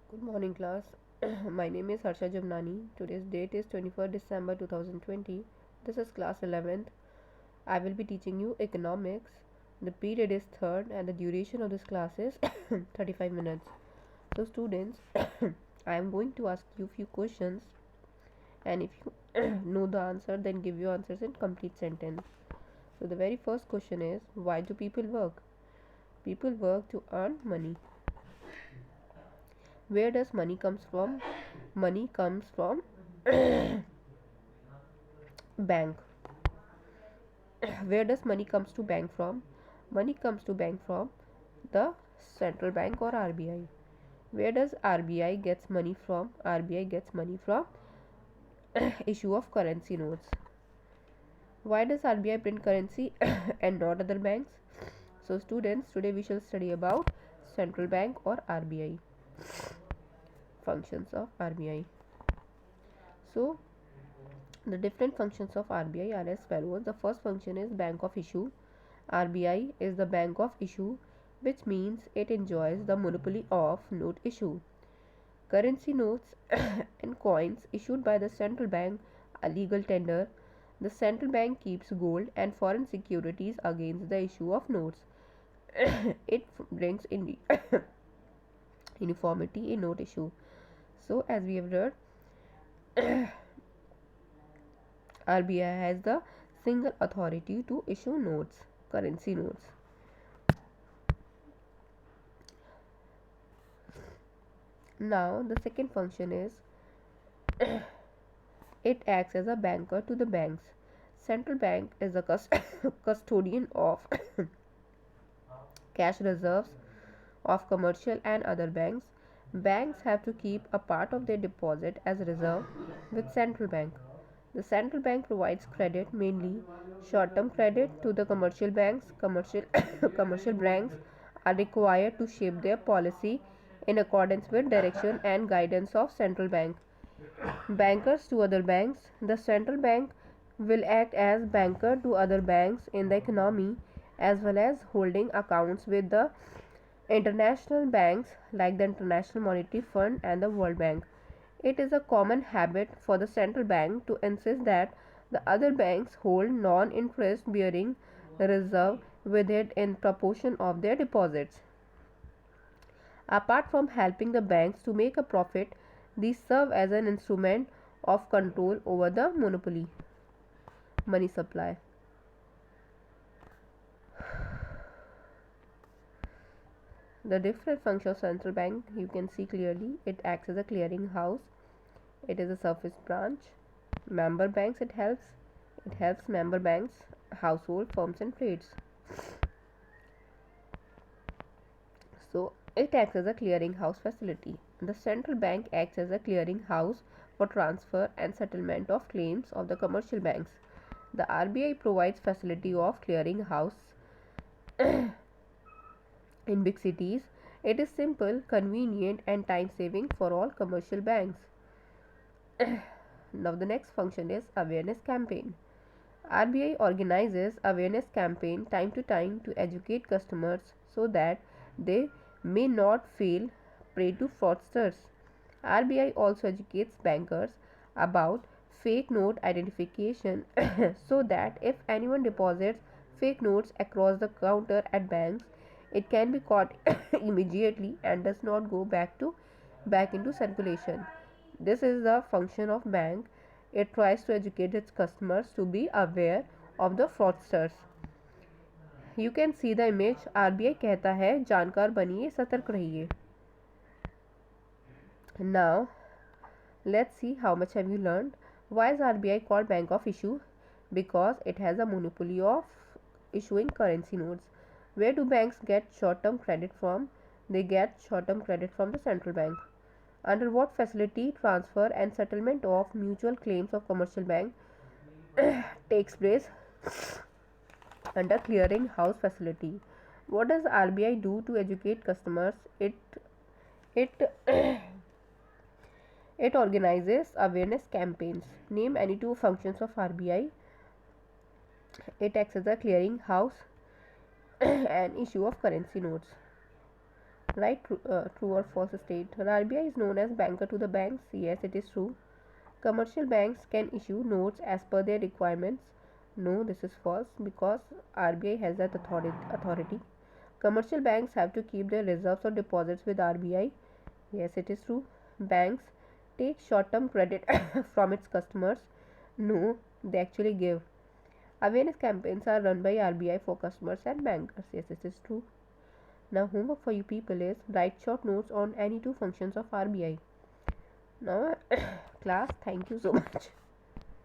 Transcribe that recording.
Good morning, class. My name is Harsha Jamnani. Today's date is 21st December 2020. This is class 11th. I will be teaching you economics. The period is third and the duration of this class is 35 minutes. So, students, I am going to ask you few questions, and if you know the answer, then give your answers in complete sentence. So, the very first question is, why do people work? People work to earn money. Where does money comes from? Money comes from bank. Where does money comes to bank from? Money comes to bank from the central bank or RBI. Where does RBI gets money from? RBI gets money from issue of currency notes. Why does RBI print currency and not other banks? So students, today we shall study about central bank or RBI, functions of RBI. So the different functions of RBI are as follows. The first function is bank of issue. RBI is the bank of issue, which means it enjoys the monopoly of note issue. Currency notes and coins issued by the central bank are legal tender. The central bank keeps gold and foreign securities against the issue of notes. It brings in uniformity in note issue. So, as we have read, RBI has the single authority to issue notes, currency notes. Now, the second function is it acts as a banker to the banks. Central bank is the custodian of cash reserves of commercial and other banks. Banks have to keep a part of their deposit as reserve with central bank. The central bank provides credit, mainly short-term credit, to the commercial banks. Commercial banks are required to shape their policy in accordance with direction and guidance of central bank. Bankers to other banks. The central bank will act as banker to other banks in the economy, as well as holding accounts with the international banks like the International Monetary Fund and the World Bank. It is a common habit for the central bank to insist that the other banks hold non-interest bearing reserve with it in proportion of their deposits. Apart from helping the banks to make a profit, these serve as an instrument of control over the monopoly money supply. The different functions of central bank you can see clearly. It acts as a clearing house. It is a surface branch. Member banks, it helps member banks, household firms and trades. So it acts as a clearing house facility. The central bank acts as a clearing house for transfer and settlement of claims of the commercial banks. The RBI provides facility of clearing house in big cities. It is simple, convenient and time saving for all commercial banks. Now the next function is awareness campaign. RBI organizes awareness campaign time to time to educate customers so that they may not fall prey to fraudsters. RBI also educates bankers about fake note identification so that if anyone deposits fake notes across the counter at banks, it can be caught immediately and does not go back into circulation. This is the function of bank. It tries to educate its customers to be aware of the fraudsters. You can see the image. RBI कहता है जानकार बनिए सतर्क रहिए. Now let's see how much have you learned. Why is RBI called Bank of Issue? Because it has a monopoly of issuing currency notes. Where do banks get short-term credit from? They get short-term credit from the central bank. Under what facility transfer and settlement of mutual claims of commercial bank takes place? Under clearing house facility. What does RBI do to educate customers? It it organizes awareness campaigns. Name any two functions of RBI. It acts as a clearing house and issue of currency notes. Right, true or false state. The RBI is known as banker to the banks. Yes, it is true. Commercial banks can issue notes as per their requirements. No, this is false because RBI has that authority. Commercial banks have to keep their reserves or deposits with RBI. Yes, it is true. Banks take short term credit from its customers. No, they actually give. Awareness campaigns are run by RBI for customers and bankers. Yes, this is true. Now, homework for you people is write short notes on any two functions of RBI. Now, class, thank you so much.